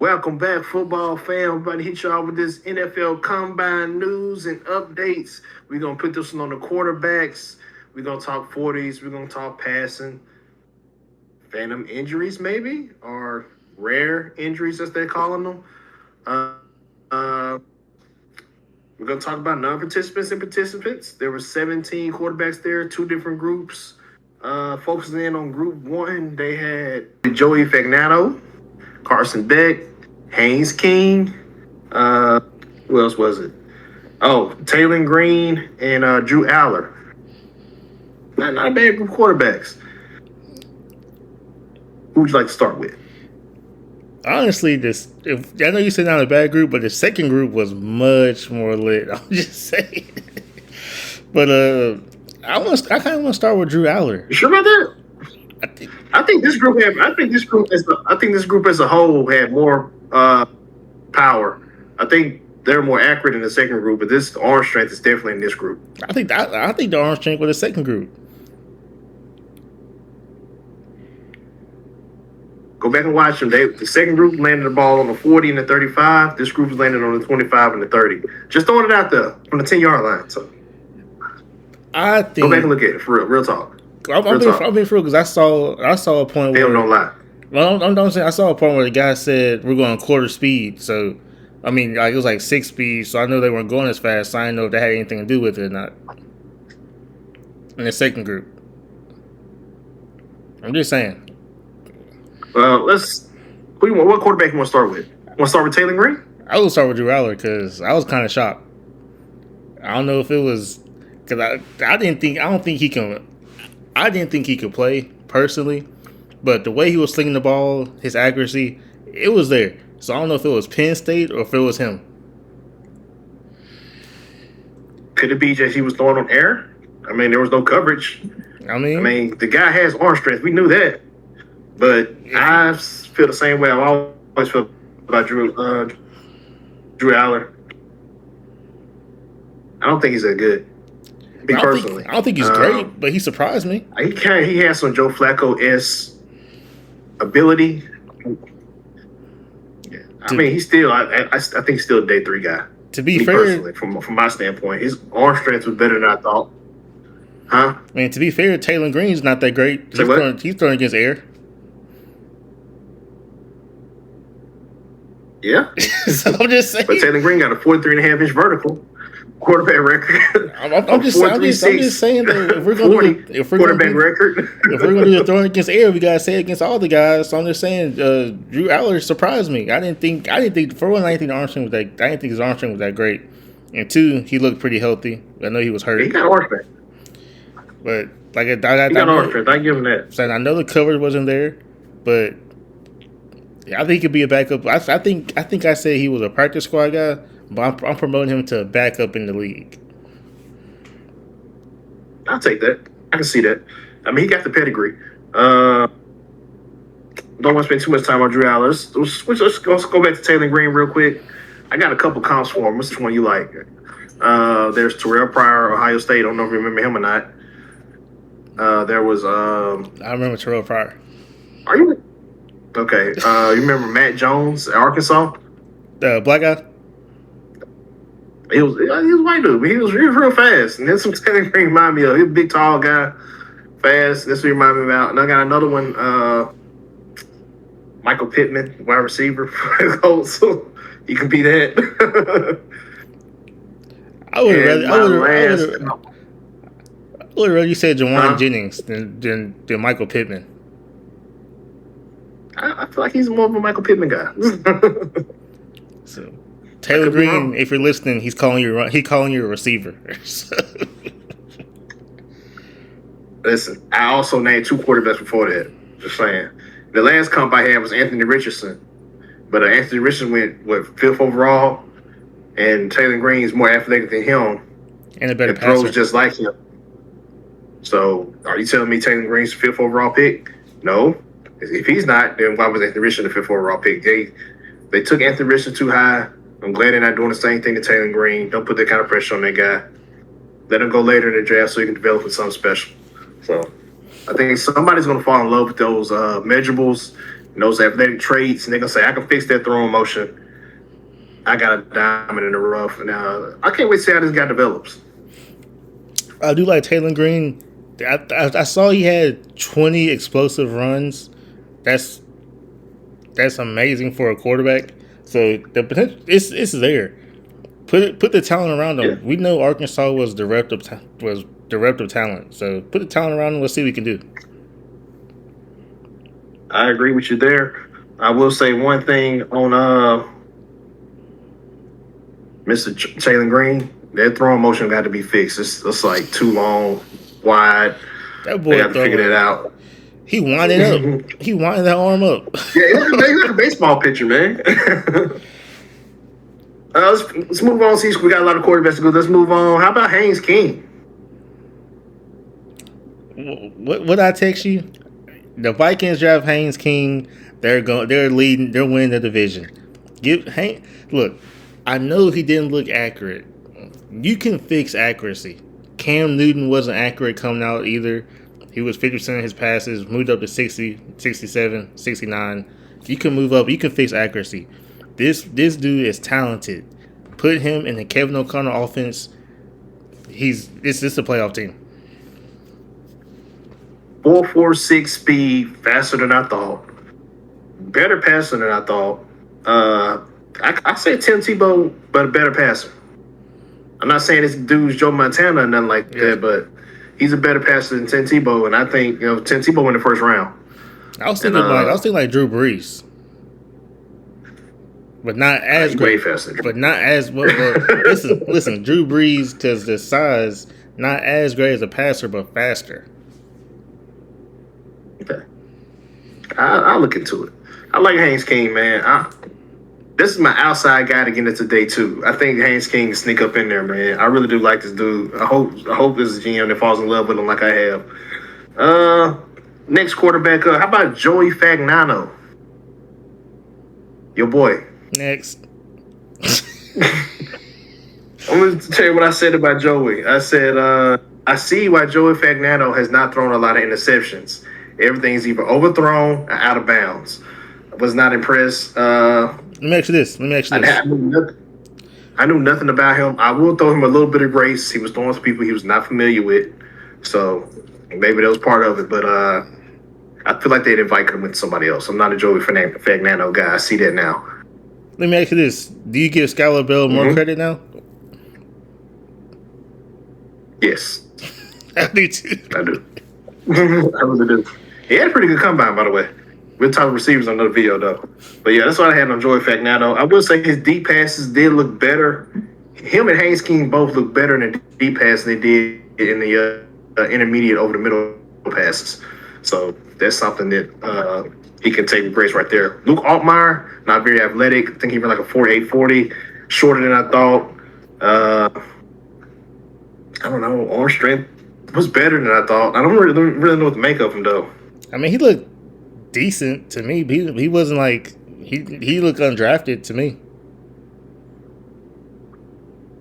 Welcome back, football fam. I'm about to hit y'all with this NFL Combine news and updates. We're going to put this one on the quarterbacks. We're going to talk 40s. We're going to talk passing. Phantom injuries, maybe, or rare injuries, as they're calling them. Uh, uh, we're going to talk about non-participants and participants. There were 17 quarterbacks there, two different groups. Focusing in on group one, they had Joey Fagnano, Carson Beck, Haynes King. Who else was it? Oh, Taylor Green and Drew Aller. Not a bad group of quarterbacks. Who would you like to start with? Honestly, I know you said not a bad group, but the second group was much more lit. I'm just saying. But I kind of want to start with Drew Aller. You sure about that? I think this group as a whole had more power. I think they're more accurate in the second group, but this arm strength is definitely in this group. I think the arm strength was the second group. Go back and watch them. The second group landed the ball on the 40 and the 35. This group landed on the 25 and the 30. Just throwing it out there from the 10-yard line. So I think go back and look at it for real talk. I'm being for real because I saw a point where they don't lie. Well, I'm saying I saw a point where the guy said we're going quarter speed. So I mean, it was like 6 speed. So I know they weren't going as fast. So I didn't know if that had anything to do with it or not. In the second group, I'm just saying. Well, what quarterback you want to start with? Want to start with Taylor Green? I will start with Drew Aller because I was kind of shocked. I don't know if it was because I didn't think he could play personally, but the way he was slinging the ball, his accuracy, it was there. So I don't know if it was Penn State or if it was him. Could it be just he was throwing on air? I mean, there was no coverage. I mean, the guy has arm strength. We knew that. But I feel the same way I've always felt about Drew Aller. I don't think he's that good. I don't think he's great, but he surprised me. He has some Joe Flacco-esque ability. Yeah. I mean, he's still. I think he's still a day 3 guy. To be fair, personally, from my standpoint, his arm strength was better than I thought. Huh? I mean, to be fair, Taylor Green's not that great. He's throwing against air. Yeah. So I'm just saying. But Taylor Green got a 43.5-inch vertical quarterback record. I'm just saying that if we're going to do the throwing against air, we gotta say it against all the guys. So I'm just saying, Drew Aller surprised me. I didn't think for one, I didn't think his arm strength was that great, and 2, he looked pretty healthy. I know he was hurt. He got arm strength, but like he got arm strength. I give him that. So I know the coverage wasn't there, but. Yeah, I think he could be a backup. I think I said he was a practice squad guy, but I'm promoting him to a backup in the league. I'll take that. I can see that. I mean, he got the pedigree. Don't want to spend too much time on Drew Aller. Let's go back to Taylor Green real quick. I got a couple comps for him. Which one you like? There's Terrell Pryor, Ohio State. I don't know if you remember him or not. There was. I remember Terrell Pryor. Are you? Okay. You remember Matt Jones, Arkansas? The black guy? He was white dude, but he was real fast. And then some Taylor Green remind me of. He's a big, tall guy, fast. That's what he remind me about. And I got another one, Michael Pittman, wide receiver for the Colts. So he can be that. I would rather you said Jawan Jennings than Michael Pittman. I feel like he's more of a Michael Pittman guy. So Taylor Green, if you're listening, he's calling you a receiver. Listen, I also named 2 quarterbacks before that. Just saying. The last comp I had was Anthony Richardson, but Anthony Richardson went 5th overall, and Taylor Green is more athletic than him and a better passer. Throws just like him. So, are you telling me Taylor Green's 5th overall pick? No. If he's not, then why was Anthony Richardson the 5th overall pick? They took Anthony Richardson too high. I'm glad they're not doing the same thing to Taylor Green. Don't put that kind of pressure on that guy. Let him go later in the draft so he can develop with something special. So I think somebody's going to fall in love with those measurables those athletic traits, and they're gonna say, I can fix that throwing motion. I got a diamond in the rough. Now I can't wait to see how this guy develops. I do like Taylor Green. I saw he had 20 explosive runs. That's amazing for a quarterback. So the potential it's there. Put the talent around him. Yeah. We know Arkansas was direct of talent. So put the talent around him. Let's see what we can do. I agree with you there. I will say one thing on Mr. Taylor Green. That throwing motion got to be fixed. It's like too long, wide. That boy they got to figure that out. He winded up. He winded that arm up. Yeah, he's like a baseball pitcher, man. Let's move on. See, we got a lot of quarterbacks to go. Let's move on. How about Haynes King? What I text you? The Vikings draft Haynes King. They're leading. They're winning the division. Look, I know he didn't look accurate. You can fix accuracy. Cam Newton wasn't accurate coming out either. He was 50% of his passes, moved up to 60, 67, 69. You can move up. You can fix accuracy. This dude is talented. Put him in the Kevin O'Connor offense. This is a playoff team. 4.46 speed, faster than I thought. Better passer than I thought. I say Tim Tebow, but a better passer. I'm not saying this dude's Joe Montana or nothing like that, but he's a better passer than Tim Tebow, and I think Tim Tebow in the first round. I was thinking like Drew Brees, but not as great. Way faster. But not as well. Listen, Drew Brees, because the size, not as great as a passer, but faster. Okay, I'll look into it. I like Haynes King, man. This is my outside guy to get into day two. I think Haynes King can sneak up in there, man. I really do like this dude. I hope this is a GM that falls in love with him like I have. Next quarterback, how about Joey Fagnano? Your boy. Next. I'm going to tell you what I said about Joey. I said, I see why Joey Fagnano has not thrown a lot of interceptions. Everything's either overthrown or out of bounds. I was not impressed. Let me ask you this. I knew nothing about him. I will throw him a little bit of grace. He was throwing to people he was not familiar with. So maybe that was part of it. But I feel like they'd invite him with somebody else. I'm not a Joey Fagnano guy. I see that now. Let me ask you this. Do you give Skylar Bell more credit now? Yes. I do too. I do. I really do. He had a pretty good combine, by the way. We'll talk receivers on another video, though. But, yeah, that's what I had on Joey Fagnano. I will say his deep passes did look better. Him and Haynes King both look better in the deep pass than they did in the intermediate over the middle passes. So that's something that he can take with grace right there. Luke Altmaier, not very athletic. I think he ran like a 4.8 40, shorter than I thought. I don't know. Arm strength was better than I thought. I don't really know what to make of him, though. I mean, he looked decent to me. He wasn't like he looked undrafted to me.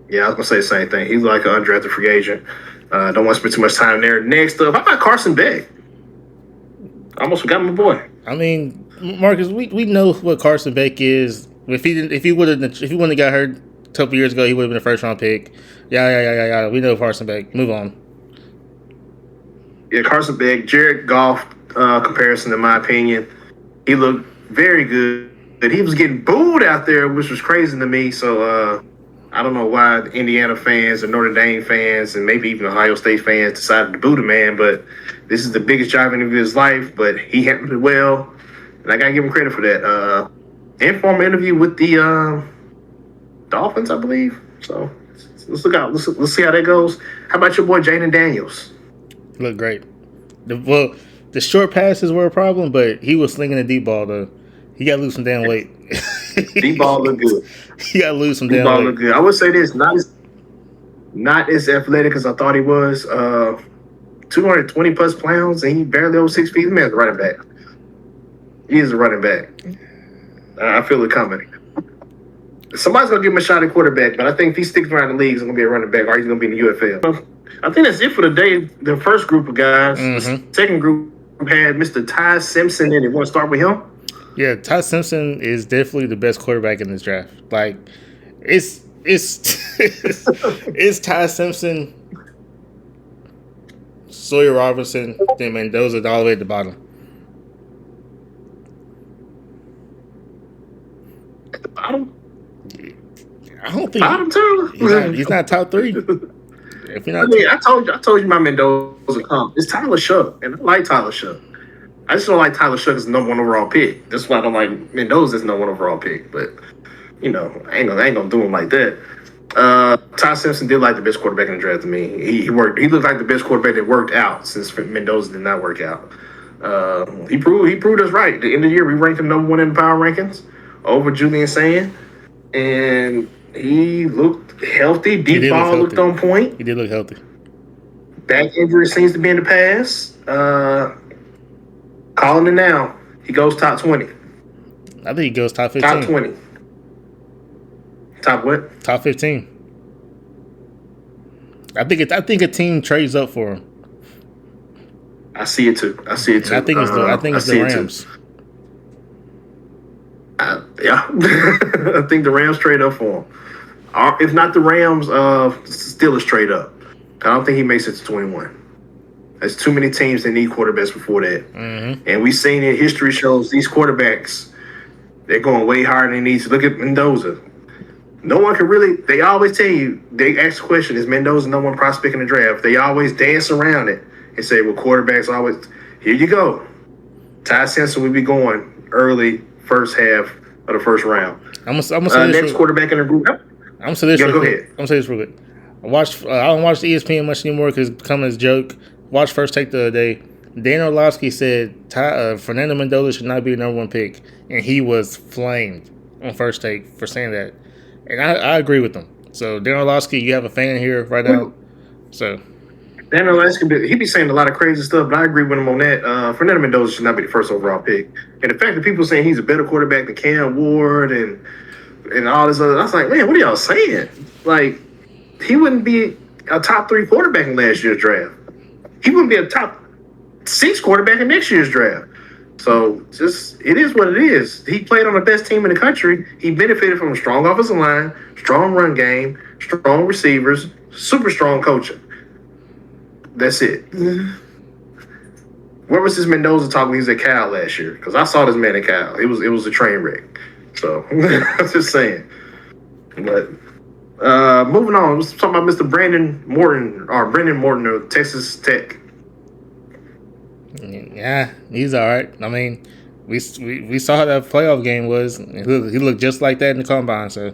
Yeah, I was gonna say the same thing. He's like an undrafted free agent. Don't want to spend too much time there. Next up, how about Carson Beck? I almost forgot my boy. I mean, Marcus, we know what Carson Beck is. If he wouldn't have got hurt a couple years ago, he would have been a first round pick. Yeah. We know Carson Beck. Move on. Yeah, Carson Beck, Jared Goff comparison, in my opinion. He looked very good. But he was getting booed out there, which was crazy to me. So I don't know why the Indiana fans and Notre Dame fans and maybe even Ohio State fans decided to boo the man. But this is the biggest job interview of his life. But he handled it well. And I got to give him credit for that. Informal interview with the Dolphins, I believe. So let's look out. Let's see how that goes. How about your boy Jaden Daniels? Looked great. The short passes were a problem, but he was slinging the deep ball, though. He got to lose some damn weight. Deep ball look good. He got to lose some deep damn ball weight. Look good. I would say this, not as athletic as I thought he was. 220 plus pounds, and he barely over 6 feet. He's a running back. He is a running back. I feel it coming. Somebody's going to give him a shot at quarterback, but I think if he sticks around the league, he's going to be a running back, or he's going to be in the UFL. I think that's it for the day. The first group of guys. The second group had Mr. Ty Simpson in it. Want to start with him? Yeah, Ty Simpson is definitely the best quarterback in this draft. Like, it's it's Ty Simpson, Sawyer Robinson, then Mendoza all the way at the bottom. At the bottom, I don't think bottom two. he's not top three. If you're I not, mean, I told you my Mendoza comp. It's Tyler Shuck, and I like Tyler Shuck. I just don't like Tyler Shuck as the number one overall pick. That's why I don't like Mendoza as the number one overall pick. But you know, I ain't gonna do him like that. Ty Simpson did like the best quarterback in the draft to me. He worked. He looked like the best quarterback that worked out since Mendoza did not work out. He proved us right. At the end of the year, we ranked him number one in the power rankings over Julian Sand, and he looked healthy. Deep ball looked on point. He did look healthy. Back injury seems to be in the past. Calling it now. He goes top 20. I think he goes top 15. Top 20. Top what? Top 15. I think a team trades up for him. I see it too. I think it's the Rams. Yeah. I think the Rams trade up for him. If not the Rams, Steelers trade up. I don't think he makes it to 21. There's too many teams that need quarterbacks before that. Mm-hmm. And we've seen it. History shows these quarterbacks, they're going way higher than they need to. Look at Mendoza. No one can really, they always tell you, they ask the question, is Mendoza number one prospect in the draft? They always dance around it and say, well, quarterbacks always, here you go. Ty Simpson will be going early first half of the first round. I'm gonna say this next quarterback in the group. I'm gonna say this go real ahead. quick. I'm gonna say this real quick. I don't watch ESPN much anymore because it's become a joke. Watched First Take the other day. Dan Orlovsky said Fernando Mendoza should not be the number one pick, and he was flamed on First Take for saying that. And I agree with him. So Dan Orlovsky, you have a fan here right now. So Dan Orlovsky, he be saying a lot of crazy stuff, but I agree with him on that. Fernando Mendoza should not be the first overall pick. And the fact that people saying he's a better quarterback than Cam Ward and all this other, I was like, man, what are y'all saying? Like, he wouldn't be a top 3 quarterback in last year's draft. He wouldn't be a top 6 quarterback in next year's draft. So just it is what it is. He played on the best team in the country. He benefited from a strong offensive line, strong run game, strong receivers, super strong coaching. That's it. Where was this Mendoza talk when he was at Cal last year? Because I saw this man at Cal. It was a train wreck. So I'm just saying. But moving on, let's talk about Mr. Brendan Morton of Texas Tech. Yeah, he's all right. I mean, we saw how that playoff game was. He looked just like that in the combine. So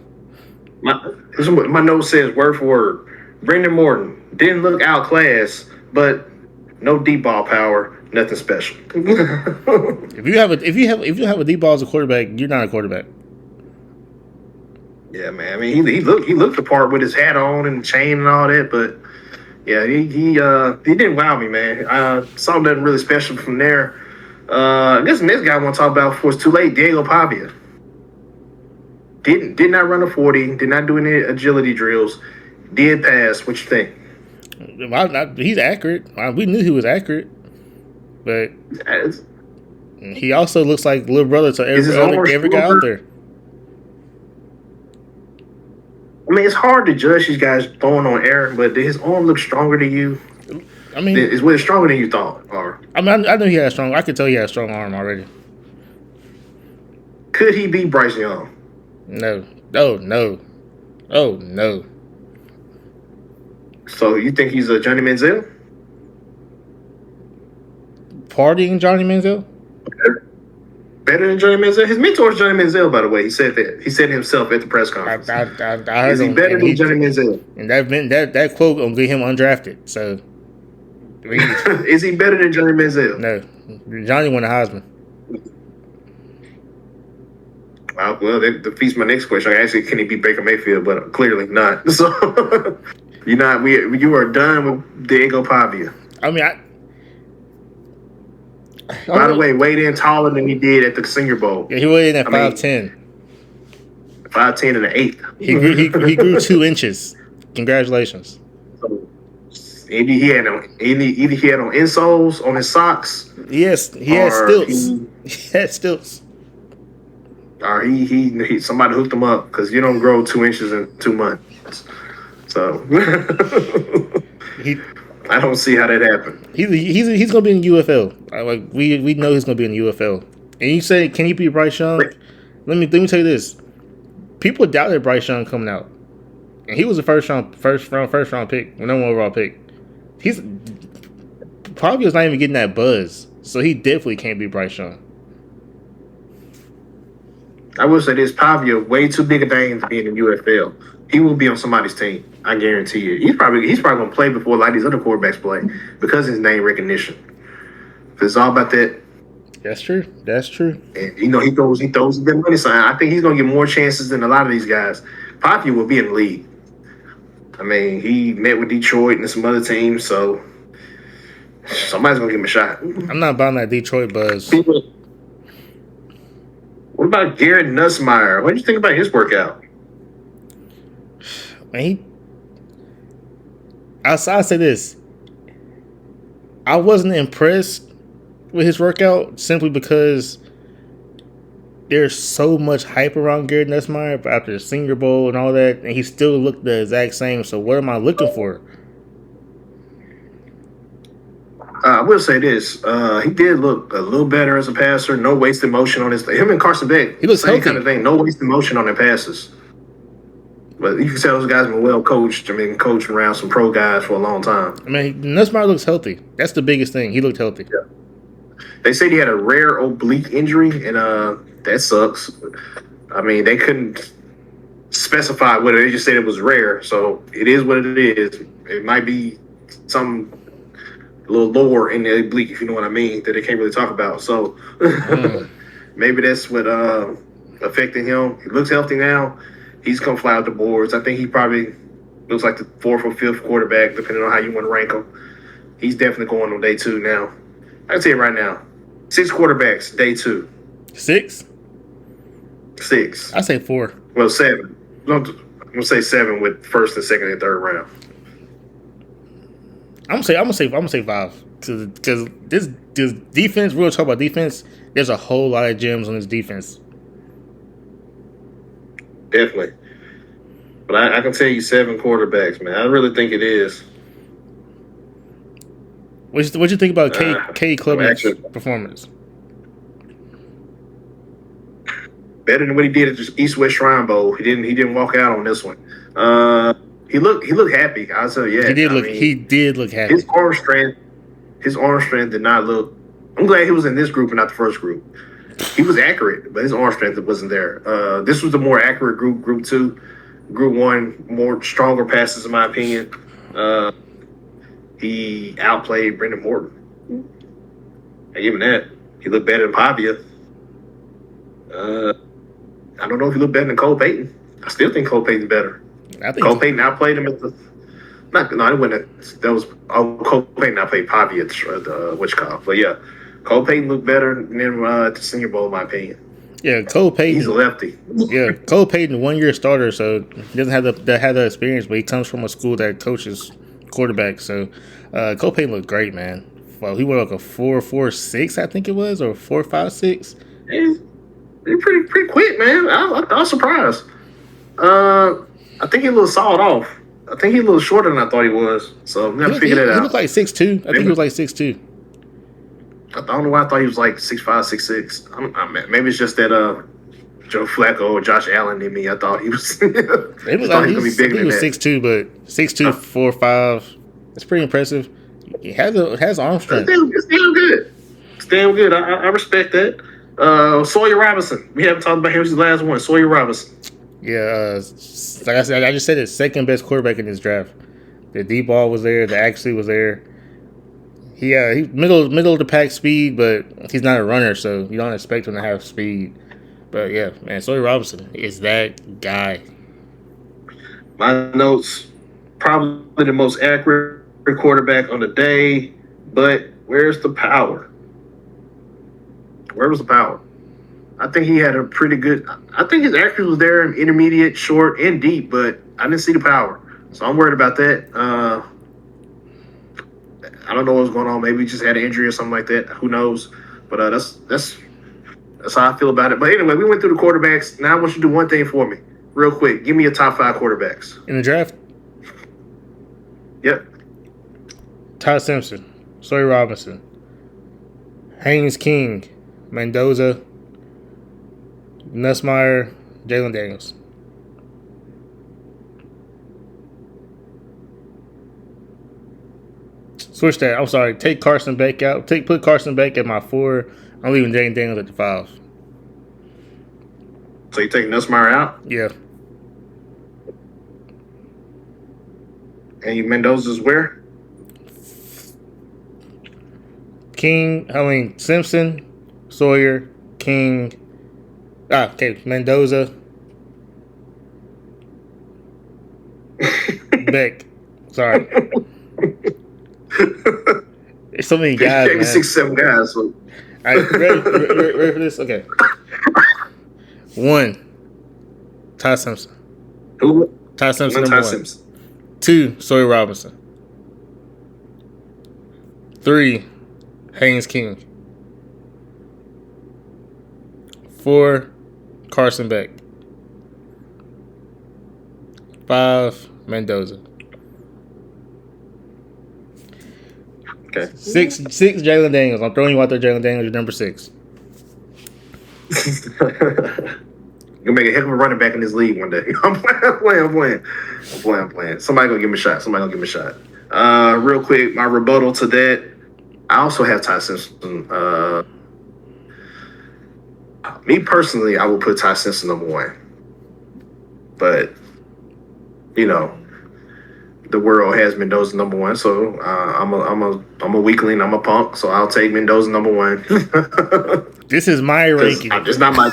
my note says word for word. Brendan Morton didn't look outclassed, but no deep ball power, nothing special. if you have a deep ball as a quarterback, you're not a quarterback. Yeah, man. I mean, he looked the part with his hat on and chain and all that, but yeah, he didn't wow me, man. Saw nothing really special from there. I guess the next guy I want to talk about before it's too late, Diego Pavia. Did not run a 40, did not do any agility drills, did pass. What you think? He's accurate. We knew he was accurate, but he also looks like little brother to every guy out there. I mean, it's hard to judge these guys throwing on air, but did his arm look stronger to you? I mean, is it stronger than you thought? Or I mean, I knew he had a strong. I could tell he had a strong arm already. Could he be Bryce Young? No. Oh no. So you think he's a Johnny Manziel? Partying Johnny Manziel? Better than Johnny Manziel? His mentor is Johnny Manziel, by the way. He said that. He said himself at the press conference. I heard is he better than Johnny Manziel? And that quote gonna get him undrafted. So is he better than Johnny Manziel? No. Johnny won the Heisman. Well, that defeats my next question. Actually, can he beat Baker Mayfield? But clearly not. So you are done with Diego Pavia. I mean, by the way, weighed in taller than he did at the Senior Bowl. Yeah, he weighed in at 5'10". 5'10" and an 8. He grew 2 inches. Congratulations. So, either he had on insoles on his socks. Yes, he had stilts. He had stilts. Or he somebody hooked him up because you don't grow 2 inches in 2 months. So He I don't see how that happened. he's gonna be in UFL. Like we know he's gonna be in UFL. And you say, can he beat Bryce Young? Let me tell you this. People doubted Bryce Young coming out, and he was a first round pick, number 1 overall pick. He's probably was not even getting that buzz, so he definitely can't beat Bryce Young. I will say this: Pavia way too big a name to be in the UFL. He will be on somebody's team. I guarantee you. He's probably gonna play before a lot of these other quarterbacks play because of his name recognition. It's all about that. That's true. And he throws a good money sign. I think he's gonna get more chances than a lot of these guys. Pavia will be in the league. I mean, he met with Detroit and some other teams, so somebody's gonna give him a shot. I'm not buying that Detroit buzz. What about Garrett Nussmeier? What do you think about his workout? Man, I'll say this. I wasn't impressed with his workout simply because there's so much hype around Garrett Nussmeier after the Senior Bowl and all that, and he still looked the exact same. So what am I looking for? I will say this: he did look a little better as a passer. No wasted motion on his. Him and Carson Beck, he looks same healthy. kind of thing. No wasted motion on their passes. But you can tell those guys have been well coached. I mean, coaching around some pro guys for a long time. I mean, Nussmeier looks healthy. That's the biggest thing. He looked healthy. Yeah. They said he had a rare oblique injury, and that sucks. I mean, they couldn't specify what it is. They just said it was rare, so it is what it is. It might be some little lore in the oblique, if you know what I mean, that they can't really talk about. So maybe that's what affecting him. He looks healthy now. He's come fly out the boards. I think he probably looks like the 4th or 5th quarterback, depending on how you want to rank him. He's definitely going on day 2 now. I can tell you right now, 6 quarterbacks, day 2. 6? 6. I say 4. Well, 7. I'm gonna say 7 with first and second and third round. I'm gonna say 5 because this defense. We'll talk about defense. There's a whole lot of gems on this defense. Definitely, but I can tell you 7 quarterbacks, man. I really think it is. What you think about K Klubnik's performance? Better than what he did at the East-West Shrine Bowl. He didn't walk out on this one. He looked happy. I said, yeah. He did look happy. His arm strength did not look. I'm glad he was in this group and not the first group. He was accurate, but his arm strength wasn't there. This was the more accurate group. Group 2, Group 1, more stronger passes in my opinion. He outplayed Brendan Morton. I give him that. He looked better than Pavia. I don't know if he looked better than Cole Payton. I still think Cole Payton's better. Cole Payton outplayed him at the. It wasn't. That was Cole Payton outplayed Pavia at the which call. But yeah, Cole Payton looked better than at the Senior Bowl, in my opinion. Yeah, Cole Payton. He's a lefty. Yeah, Cole Payton, 1-year starter, so he doesn't have the experience, but he comes from a school that coaches quarterbacks. So Cole Payton looked great, man. Well, he went like a 4.46, I think it was, or 4.56. He's pretty quick, man. I was surprised. I think he's a little solid off. I think he's a little shorter than I thought he was. So I'm gonna figure that out. He looked like 6'2". I think he was like 6'2". I don't know why I thought he was like 6'5", 6'6". Maybe it's just that Joe Flacco or Josh Allen in me. I thought he was. Maybe he was gonna be bigger than that. 6'2", but 6'2", 4'5". That's pretty impressive. He has arm strength. It's damn good. It's damn good. I respect that. Sawyer Robinson. We haven't talked about him. He's the last one. Sawyer Robinson. Yeah, like I said, I just said it's second best quarterback in this draft. The deep ball was there. The accuracy was there. He's middle of the pack speed, but he's not a runner, so you don't expect him to have speed. But yeah, man, Sawyer Robinson is that guy. My notes: probably the most accurate quarterback on the day, but where's the power? Where was the power? I think he had a pretty good. I think his accuracy was there in intermediate, short, and deep, but I didn't see the power, so I'm worried about that. I don't know what's going on. Maybe he just had an injury or something like that. Who knows? But that's That's how I feel about it. But anyway, we went through the quarterbacks. Now I want you to do one thing for me, real quick. Give me your top 5 quarterbacks in the draft. Yep. Todd Simpson, Sawyer Robinson, Haynes King, Mendoza, Nussmeier, Jalen Daniels. Switch that. I'm sorry. Take Carson Beck out. Put Carson Beck at my 4. I'm leaving Jalen Daniels at the 5. So you take Nussmeier out? Yeah. And you Mendoza's where? Simpson, Sawyer, King. Okay, Mendoza. Beck. Sorry. There's so many guys. Maybe 6-7 guys. So. All right, ready for this? Okay. 1. Todd Simpson. Who? Todd Simpson. Todd Number 1. Simpson. 2. Sawyer Robinson. 3. Haynes King. 4. Carson Beck. 5. Mendoza. Okay. 6 Jalen Daniels. I'm throwing you out there, Jalen Daniels. You're number 6. You'll make a heck of a running back in this league one day. I'm playing. Somebody gonna give me a shot. Real quick, my rebuttal to that. I also have Ty Simpson. Me personally, I would put Ty Simpson number 1. But you know, the world has Mendoza number 1, so I'm a weakling. I'm a punk, so I'll take Mendoza number 1. This is my ranking. It's not my.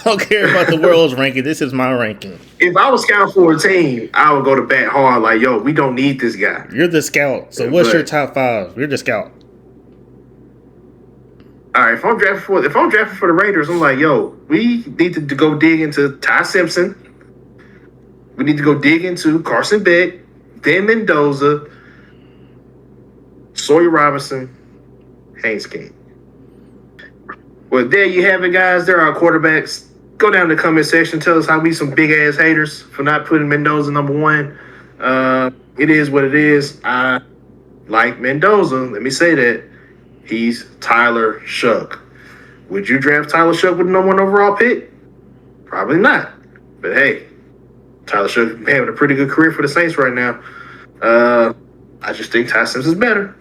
I don't care about the world's ranking. This is my ranking. If I was scouting for a team, I would go to bat hard. Like, yo, we don't need this guy. You're the scout. So what's your top 5? You're the scout. All right, if I'm drafting for the Raiders, I'm like, yo, we need to go dig into Ty Simpson. We need to go dig into Carson Beck, then Mendoza, Sawyer Robinson, Haynes King. Well, there you have it, guys. There are our quarterbacks. Go down in the comment section. Tell us how we some big-ass haters for not putting Mendoza number 1. It is what it is. I like Mendoza. Let me say that. He's Tyler Shough. Would you draft Tyler Shough with the number 1 overall pick? Probably not. But hey, Tyler Shough having a pretty good career for the Saints right now. I just think Ty Simpson's better.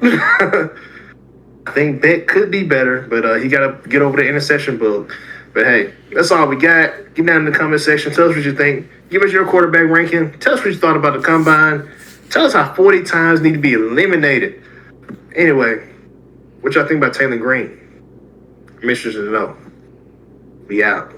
I think Beck could be better, but he got to get over the interception bug. But hey, that's all we got. Get down in the comment section. Tell us what you think. Give us your quarterback ranking. Tell us what you thought about the combine. Tell us how 40 times need to be eliminated. Anyway, what y'all think about Taylor Green? I'm interested to know. We out.